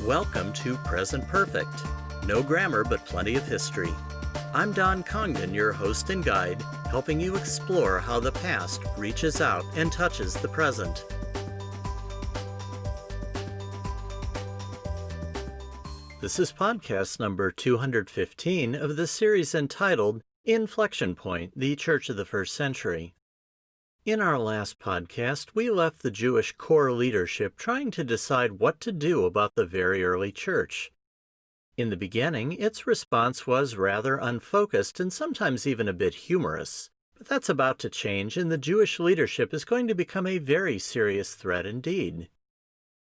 Welcome to Present Perfect. No grammar, but plenty of history. I'm Don Congdon, your host and guide, helping you explore how the past reaches out and touches the present. This is podcast number 215 of the series entitled Inflection Point, the Church of the First Century. In our last podcast, we left the Jewish core leadership trying to decide what to do about the very early church. In the beginning, its response was rather unfocused and sometimes even a bit humorous. But that's about to change, and the Jewish leadership is going to become a very serious threat indeed.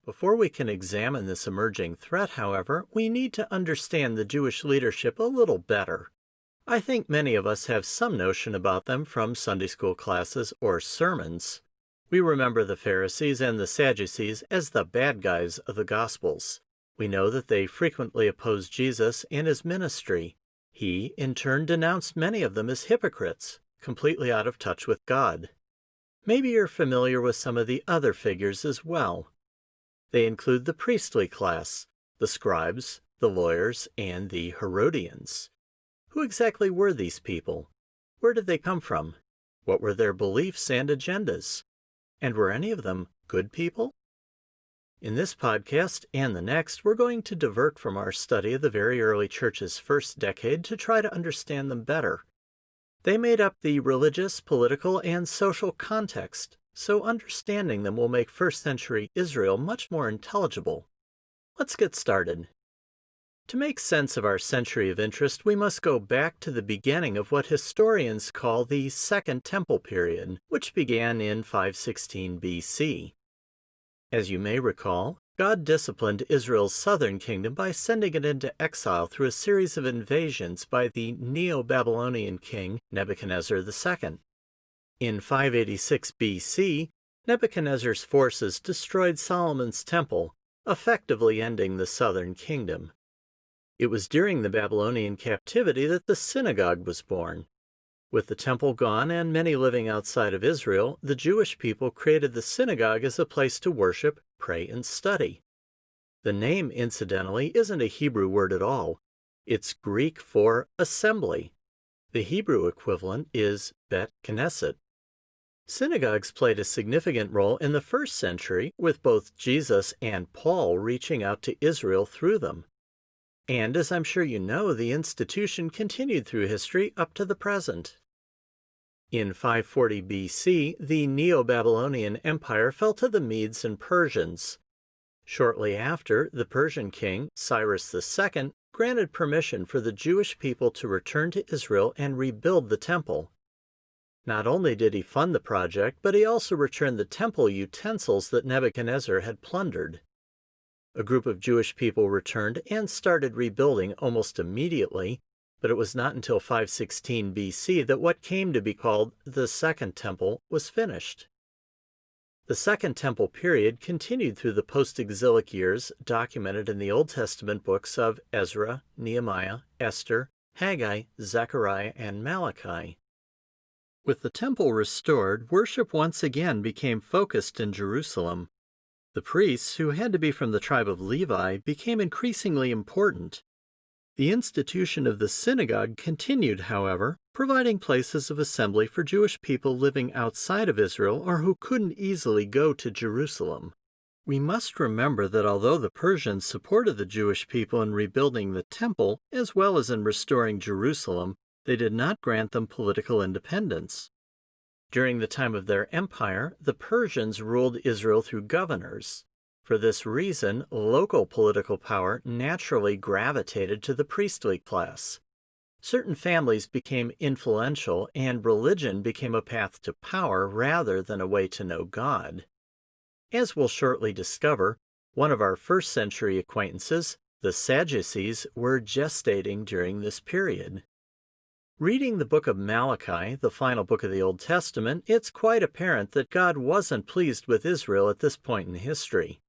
Before we can examine this emerging threat, however, we need to understand the Jewish leadership a little better. I think many of us have some notion about them from Sunday school classes or sermons. We remember the Pharisees and the Sadducees as the bad guys of the Gospels. We know that they frequently opposed Jesus and his ministry. He, in turn, denounced many of them as hypocrites, completely out of touch with God. Maybe you're familiar with some of the other figures as well. They include the priestly class, the scribes, the lawyers, and the Herodians. Who exactly were these people? Where did they come from? What were their beliefs and agendas? And were any of them good people? In this podcast and the next, we're going to divert from our study of the very early church's first decade to try to understand them better. They made up the religious, political, and social context, so understanding them will make first-century Israel much more intelligible. Let's get started. To make sense of our century of interest, we must go back to the beginning of what historians call the Second Temple period, which began in 516 BC. As you may recall, God disciplined Israel's southern kingdom by sending it into exile through a series of invasions by the Neo-Babylonian king Nebuchadnezzar II. In 586 BC, Nebuchadnezzar's forces destroyed Solomon's temple, effectively ending the southern kingdom. It was during the Babylonian captivity that the synagogue was born. With the temple gone and many living outside of Israel, the Jewish people created the synagogue as a place to worship, pray, and study. The name, incidentally, isn't a Hebrew word at all. It's Greek for assembly. The Hebrew equivalent is Bet Knesset. Synagogues played a significant role in the first century, with both Jesus and Paul reaching out to Israel through them. And as I'm sure you know, the institution continued through history up to the present. In 540 BC, the Neo-Babylonian Empire fell to the Medes and Persians. Shortly after, the Persian king, Cyrus II, granted permission for the Jewish people to return to Israel and rebuild the temple. Not only did he fund the project, but he also returned the temple utensils that Nebuchadnezzar had plundered. A group of Jewish people returned and started rebuilding almost immediately, but it was not until 516 BC that what came to be called the Second Temple was finished. The Second Temple period continued through the post-exilic years documented in the Old Testament books of Ezra, Nehemiah, Esther, Haggai, Zechariah, and Malachi. With the temple restored, worship once again became focused in Jerusalem. The priests, who had to be from the tribe of Levi, became increasingly important. The institution of the synagogue continued, however, providing places of assembly for Jewish people living outside of Israel or who couldn't easily go to Jerusalem. We must remember that although the Persians supported the Jewish people in rebuilding the temple, as well as in restoring Jerusalem, they did not grant them political independence. During the time of their empire, the Persians ruled Israel through governors. For this reason, local political power naturally gravitated to the priestly class. Certain families became influential, and religion became a path to power rather than a way to know God. As we'll shortly discover, one of our first-century acquaintances, the Sadducees, were gestating during this period. Reading the book of Malachi, the final book of the Old Testament, it's quite apparent that God wasn't pleased with Israel at this point in history.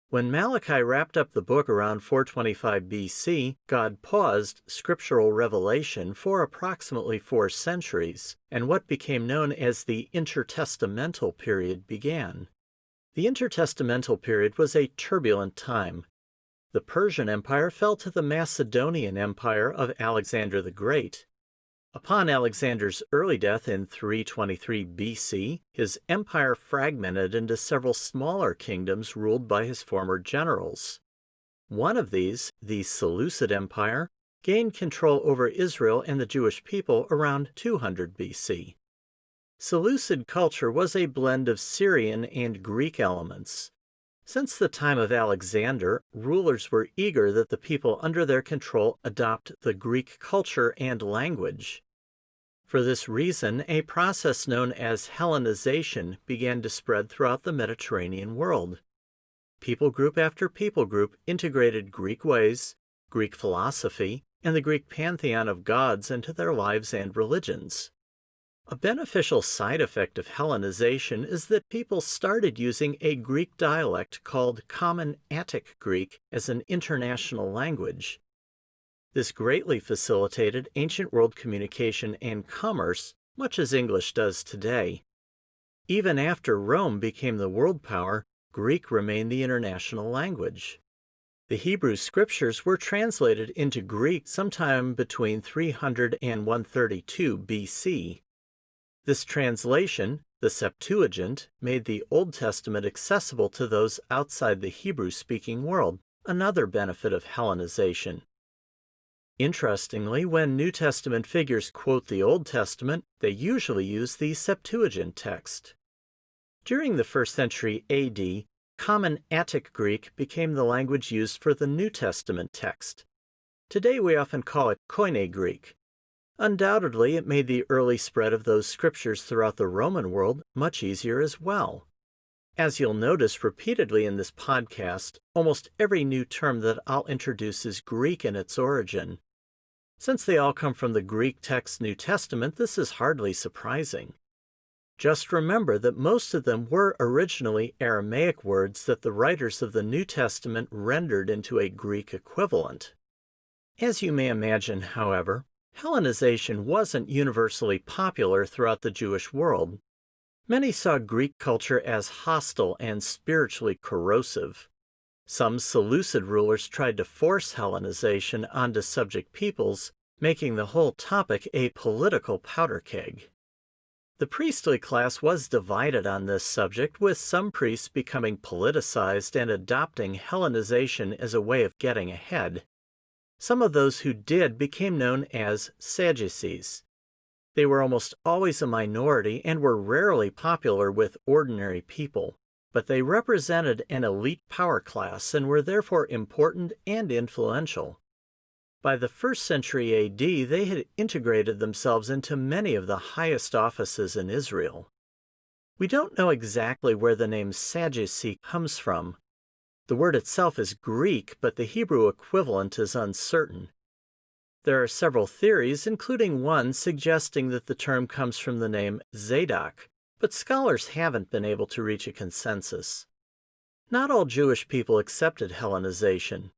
When Malachi wrapped up the book around 425 BC, God paused scriptural revelation for approximately 4 centuries, and what became known as the intertestamental period began. The intertestamental period was a turbulent time. The Persian Empire fell to the Macedonian Empire of Alexander the Great. Upon Alexander's early death in 323 BC, his empire fragmented into several smaller kingdoms ruled by his former generals. One of these, the Seleucid Empire, gained control over Israel and the Jewish people around 200 BC. Seleucid culture was a blend of Syrian and Greek elements. Since the time of Alexander, rulers were eager that the people under their control adopt the Greek culture and language. For this reason, a process known as Hellenization began to spread throughout the Mediterranean world. People group after people group integrated Greek ways, Greek philosophy, and the Greek pantheon of gods into their lives and religions. A beneficial side effect of Hellenization is that people started using a Greek dialect called Common Attic Greek as an international language. This greatly facilitated ancient world communication and commerce, much as English does today. Even after Rome became the world power, Greek remained the international language. The Hebrew scriptures were translated into Greek sometime between 300 and 132 BC. This translation, the Septuagint, made the Old Testament accessible to those outside the Hebrew-speaking world, another benefit of Hellenization. Interestingly, when New Testament figures quote the Old Testament, they usually use the Septuagint text. During the 1st century AD, Common Attic Greek became the language used for the New Testament text. Today we often call it Koine Greek. Undoubtedly, it made the early spread of those scriptures throughout the Roman world much easier as well. As you'll notice repeatedly in this podcast, almost every new term that I'll introduce is Greek in its origin. Since they all come from the Greek text New Testament, this is hardly surprising. Just remember that most of them were originally Aramaic words that the writers of the New Testament rendered into a Greek equivalent. As you may imagine, however, Hellenization wasn't universally popular throughout the Jewish world. Many saw Greek culture as hostile and spiritually corrosive. Some Seleucid rulers tried to force Hellenization onto subject peoples, making the whole topic a political powder keg. The priestly class was divided on this subject, with some priests becoming politicized and adopting Hellenization as a way of getting ahead. Some of those who did became known as Sadducees. They were almost always a minority and were rarely popular with ordinary people, but they represented an elite power class and were therefore important and influential. By the 1st century AD, they had integrated themselves into many of the highest offices in Israel. We don't know exactly where the name Sadducee comes from. The word itself is Greek, but the Hebrew equivalent is uncertain. There are several theories, including one suggesting that the term comes from the name Zadok, but scholars haven't been able to reach a consensus. Not all Jewish people accepted Hellenization.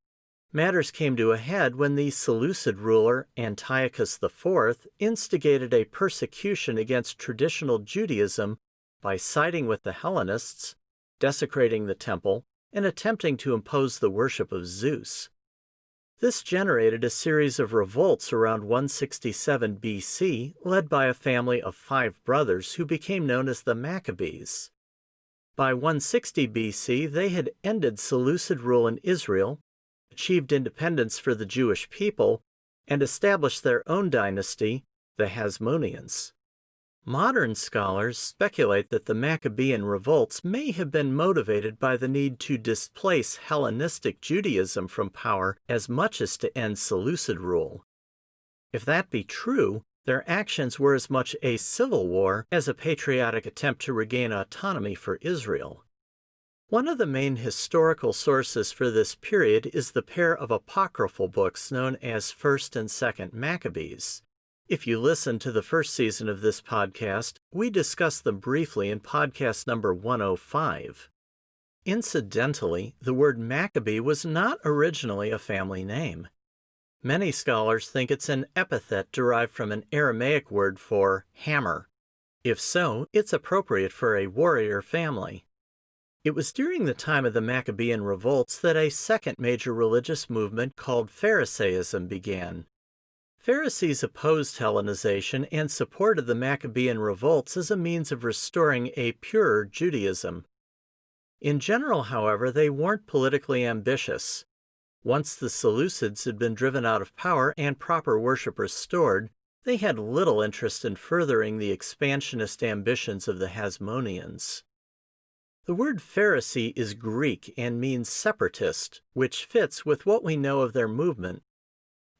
Matters came to a head when the Seleucid ruler Antiochus IV instigated a persecution against traditional Judaism by siding with the Hellenists, desecrating the temple, and attempting to impose the worship of Zeus. This generated a series of revolts around 167 BC, led by a family of 5 brothers who became known as the Maccabees. By 160 BC, they had ended Seleucid rule in Israel, achieved independence for the Jewish people, and established their own dynasty, the Hasmoneans. Modern scholars speculate that the Maccabean revolts may have been motivated by the need to displace Hellenistic Judaism from power as much as to end Seleucid rule. If that be true, their actions were as much a civil war as a patriotic attempt to regain autonomy for Israel. One of the main historical sources for this period is the pair of apocryphal books known as 1st and 2nd Maccabees. If you listen to the first season of this podcast, we discussed them briefly in podcast number 105. Incidentally, the word Maccabee was not originally a family name. Many scholars think it's an epithet derived from an Aramaic word for hammer. If so, it's appropriate for a warrior family. It was during the time of the Maccabean revolts that a second major religious movement called Pharisaism began. Pharisees opposed Hellenization and supported the Maccabean revolts as a means of restoring a purer Judaism. In general, however, they weren't politically ambitious. Once the Sadducees had been driven out of power and proper worship restored, they had little interest in furthering the expansionist ambitions of the Hasmoneans. The word Pharisee is Greek and means separatist, which fits with what we know of their movement.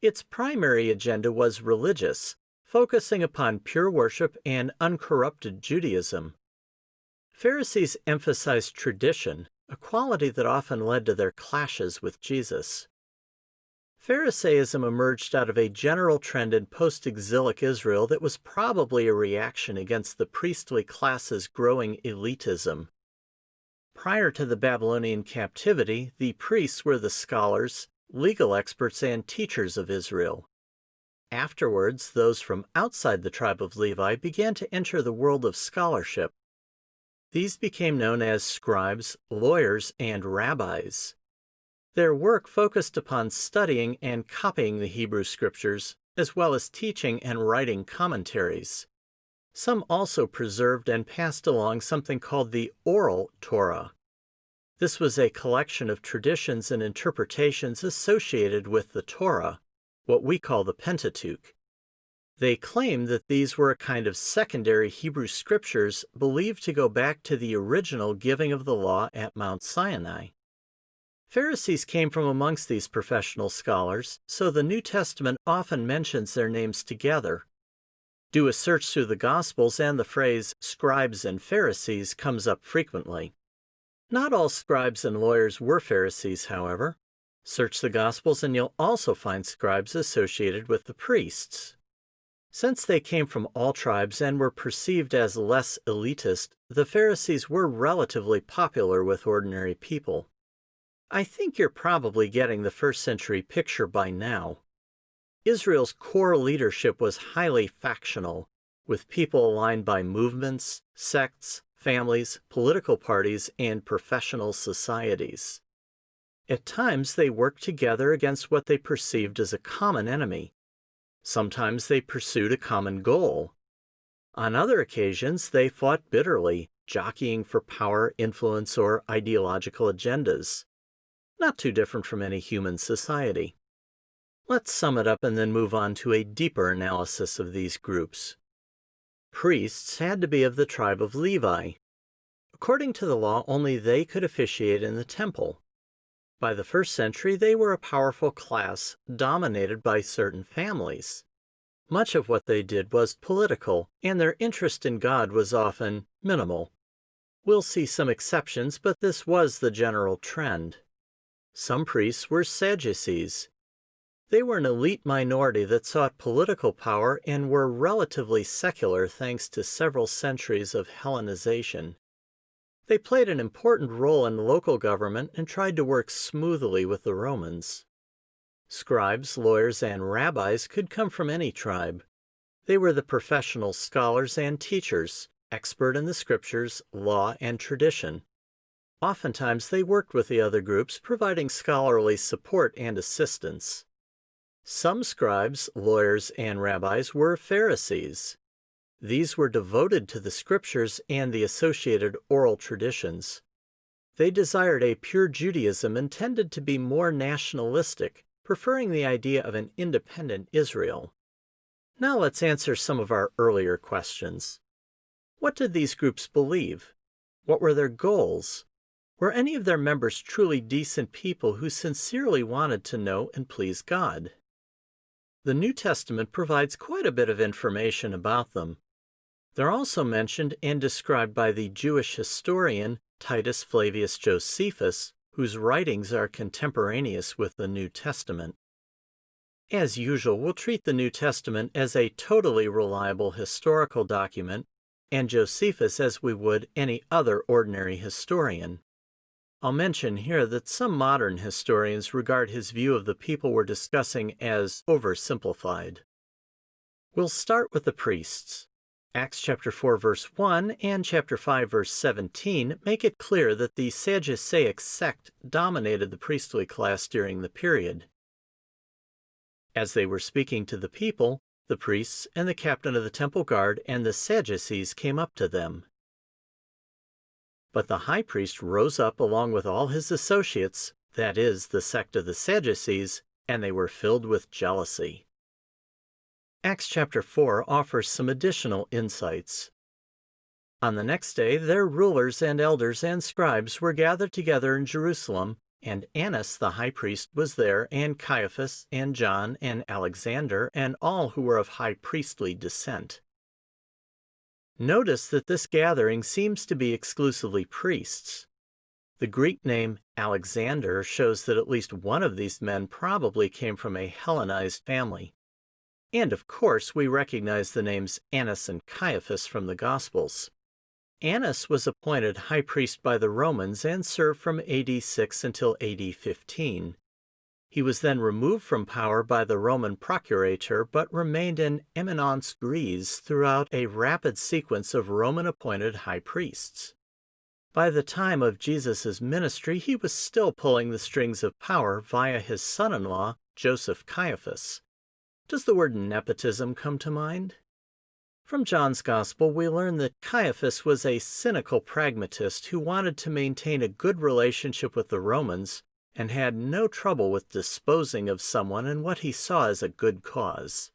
Its primary agenda was religious, focusing upon pure worship and uncorrupted Judaism. Pharisees emphasized tradition, a quality that often led to their clashes with Jesus. Pharisaism emerged out of a general trend in post-exilic Israel that was probably a reaction against the priestly class's growing elitism. Prior to the Babylonian captivity, the priests were the scholars, legal experts, and teachers of Israel. Afterwards, those from outside the tribe of Levi began to enter the world of scholarship. These became known as scribes, lawyers, and rabbis. Their work focused upon studying and copying the Hebrew Scriptures, as well as teaching and writing commentaries. Some also preserved and passed along something called the oral Torah. This was a collection of traditions and interpretations associated with the Torah, what we call the Pentateuch. They claimed that these were a kind of secondary Hebrew Scriptures believed to go back to the original giving of the law at Mount Sinai. Pharisees came from amongst these professional scholars, so the New Testament often mentions their names together. Do a search through the Gospels and the phrase scribes and Pharisees comes up frequently. Not all scribes and lawyers were Pharisees, however. Search the Gospels and you'll also find scribes associated with the priests. Since they came from all tribes and were perceived as less elitist, the Pharisees were relatively popular with ordinary people. I think you're probably getting the first century picture by now. Israel's core leadership was highly factional, with people aligned by movements, sects, families, political parties, and professional societies. At times, they worked together against what they perceived as a common enemy. Sometimes they pursued a common goal. On other occasions, they fought bitterly, jockeying for power, influence, or ideological agendas. Not too different from any human society. Let's sum it up and then move on to a deeper analysis of these groups. Priests had to be of the tribe of Levi. According to the law, only they could officiate in the temple. By the first century, they were a powerful class dominated by certain families. Much of what they did was political, and their interest in God was often minimal. We'll see some exceptions, but this was the general trend. Some priests were Sadducees. They were an elite minority that sought political power and were relatively secular thanks to several centuries of Hellenization. They played an important role in local government and tried to work smoothly with the Romans. Scribes, lawyers, and rabbis could come from any tribe. They were the professional scholars and teachers, expert in the scriptures, law, and tradition. Oftentimes they worked with the other groups, providing scholarly support and assistance. Some scribes, lawyers, and rabbis were Pharisees. These were devoted to the scriptures and the associated oral traditions. They desired a pure Judaism and tended to be more nationalistic, preferring the idea of an independent Israel. Now let's answer some of our earlier questions. What did these groups believe? What were their goals? Were any of their members truly decent people who sincerely wanted to know and please God? The New Testament provides quite a bit of information about them. They're also mentioned and described by the Jewish historian Titus Flavius Josephus, whose writings are contemporaneous with the New Testament. As usual, we'll treat the New Testament as a totally reliable historical document, and Josephus as we would any other ordinary historian. I'll mention here that some modern historians regard his view of the people we're discussing as oversimplified. We'll start with the priests. Acts chapter 4 verse 1 and chapter 5 verse 17 make it clear that the Sadduceic sect dominated the priestly class during the period. As they were speaking to the people, the priests and the captain of the temple guard and the Sadducees came up to them. But the high priest rose up along with all his associates, that is, the sect of the Sadducees, and they were filled with jealousy. Acts chapter 4 offers some additional insights. On the next day, their rulers and elders and scribes were gathered together in Jerusalem, and Annas the high priest was there, and Caiaphas, and John, and Alexander, and all who were of high priestly descent. Notice that this gathering seems to be exclusively priests. The Greek name Alexander shows that at least one of these men probably came from a Hellenized family. And of course, we recognize the names Annas and Caiaphas from the Gospels. Annas was appointed high priest by the Romans and served from AD 6 until AD 15. He was then removed from power by the Roman procurator but remained in eminence grise throughout a rapid sequence of Roman-appointed high priests. By the time of Jesus' ministry, he was still pulling the strings of power via his son-in-law, Joseph Caiaphas. Does the word nepotism come to mind? From John's Gospel, we learn that Caiaphas was a cynical pragmatist who wanted to maintain a good relationship with the Romans and had no trouble with disposing of someone in what he saw as a good cause.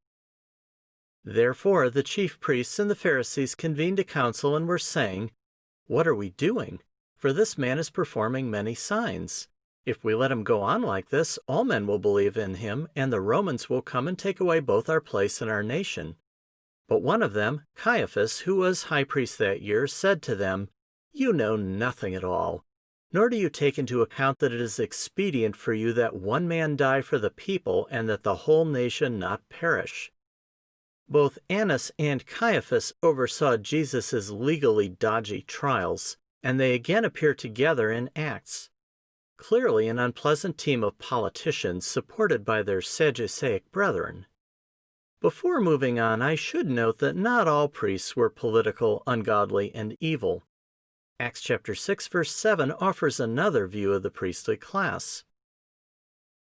Therefore, the chief priests and the Pharisees convened a council and were saying, "What are we doing? For this man is performing many signs. If we let him go on like this, all men will believe in him, and the Romans will come and take away both our place and our nation." But one of them, Caiaphas, who was high priest that year, said to them, "You know nothing at all, nor do you take into account that it is expedient for you that one man die for the people and that the whole nation not perish." Both Annas and Caiaphas oversaw Jesus' legally dodgy trials, and they again appear together in Acts. Clearly an unpleasant team of politicians supported by their Sadduceic brethren. Before moving on, I should note that not all priests were political, ungodly, and evil. Acts chapter 6 verse 7 offers another view of the priestly class.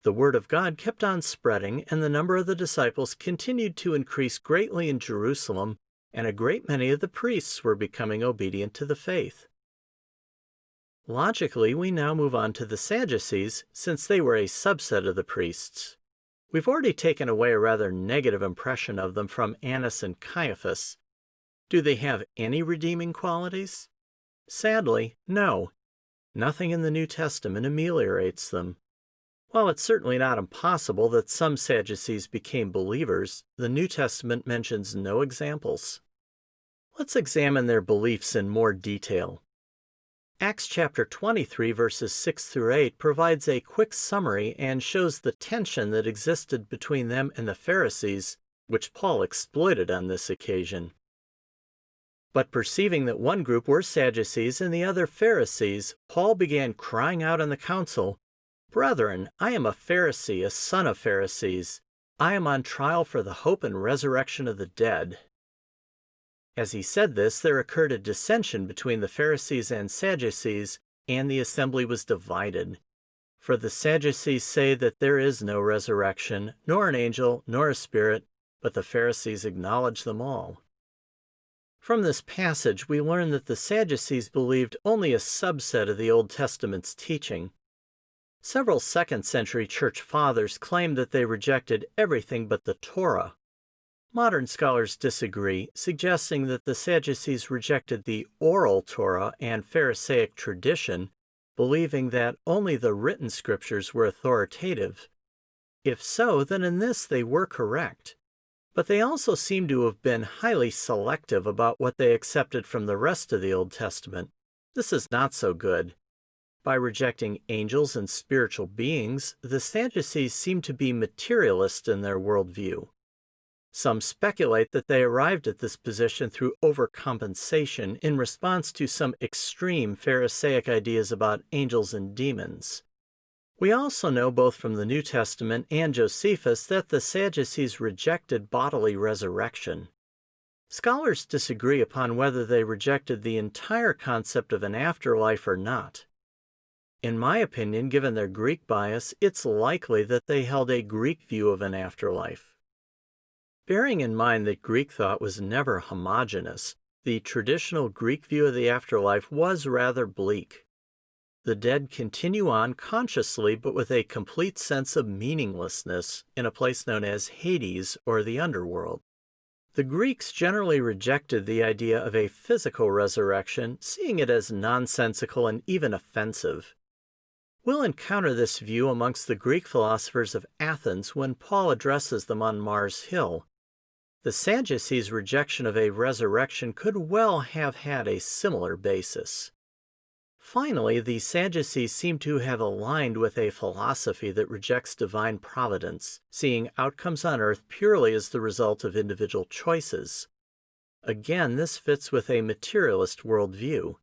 The word of God kept on spreading, and the number of the disciples continued to increase greatly in Jerusalem, and a great many of the priests were becoming obedient to the faith. Logically, we now move on to the Sadducees, since they were a subset of the priests. We've already taken away a rather negative impression of them from Annas and Caiaphas. Do they have any redeeming qualities? Sadly, no. Nothing in the New Testament ameliorates them. While it's certainly not impossible that some Sadducees became believers, the New Testament mentions no examples. Let's examine their beliefs in more detail. Acts chapter 23 verses 6 through 8 provides a quick summary and shows the tension that existed between them and the Pharisees, which Paul exploited on this occasion. But perceiving that one group were Sadducees and the other Pharisees, Paul began crying out in the council, "Brethren, I am a Pharisee, a son of Pharisees. I am on trial for the hope and resurrection of the dead." As he said this, there occurred a dissension between the Pharisees and Sadducees, and the assembly was divided. For the Sadducees say that there is no resurrection, nor an angel, nor a spirit, but the Pharisees acknowledge them all. From this passage, we learn that the Sadducees believed only a subset of the Old Testament's teaching. Several second-century church fathers claimed that they rejected everything but the Torah. Modern scholars disagree, suggesting that the Sadducees rejected the oral Torah and Pharisaic tradition, believing that only the written scriptures were authoritative. If so, then in this they were correct. But they also seem to have been highly selective about what they accepted from the rest of the Old Testament. This is not so good. By rejecting angels and spiritual beings, the Sadducees seem to be materialist in their worldview. Some speculate that they arrived at this position through overcompensation in response to some extreme Pharisaic ideas about angels and demons. We also know both from the New Testament and Josephus that the Sadducees rejected bodily resurrection. Scholars disagree upon whether they rejected the entire concept of an afterlife or not. In my opinion, given their Greek bias, it's likely that they held a Greek view of an afterlife. Bearing in mind that Greek thought was never homogeneous, the traditional Greek view of the afterlife was rather bleak. The dead continue on consciously but with a complete sense of meaninglessness in a place known as Hades or the underworld. The Greeks generally rejected the idea of a physical resurrection, seeing it as nonsensical and even offensive. We'll encounter this view amongst the Greek philosophers of Athens when Paul addresses them on Mars Hill. The Sadducees' rejection of a resurrection could well have had a similar basis. Finally, the Sadducees seem to have aligned with a philosophy that rejects divine providence, seeing outcomes on earth purely as the result of individual choices. Again, this fits with a materialist worldview.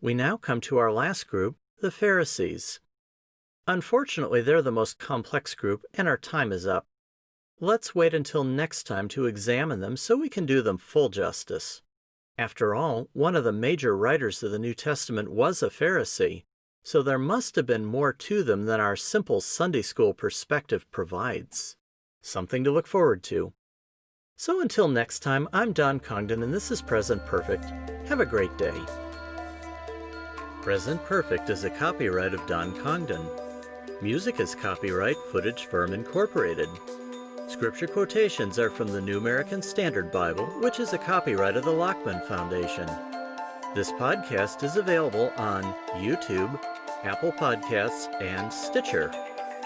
We now come to our last group, the Pharisees. Unfortunately, they're the most complex group, and our time is up. Let's wait until next time to examine them so we can do them full justice. After all, one of the major writers of the New Testament was a Pharisee, so there must have been more to them than our simple Sunday school perspective provides. Something to look forward to. So until next time, I'm Don Congdon, and this is Present Perfect. Have a great day. Present Perfect is a copyright of Don Congdon. Music is copyright Footage Firm Incorporated. Scripture quotations are from the New American Standard Bible, which is a copyright of the Lockman Foundation. This podcast is available on YouTube, Apple Podcasts, and Stitcher.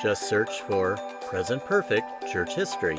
Just search for Present Perfect Church History.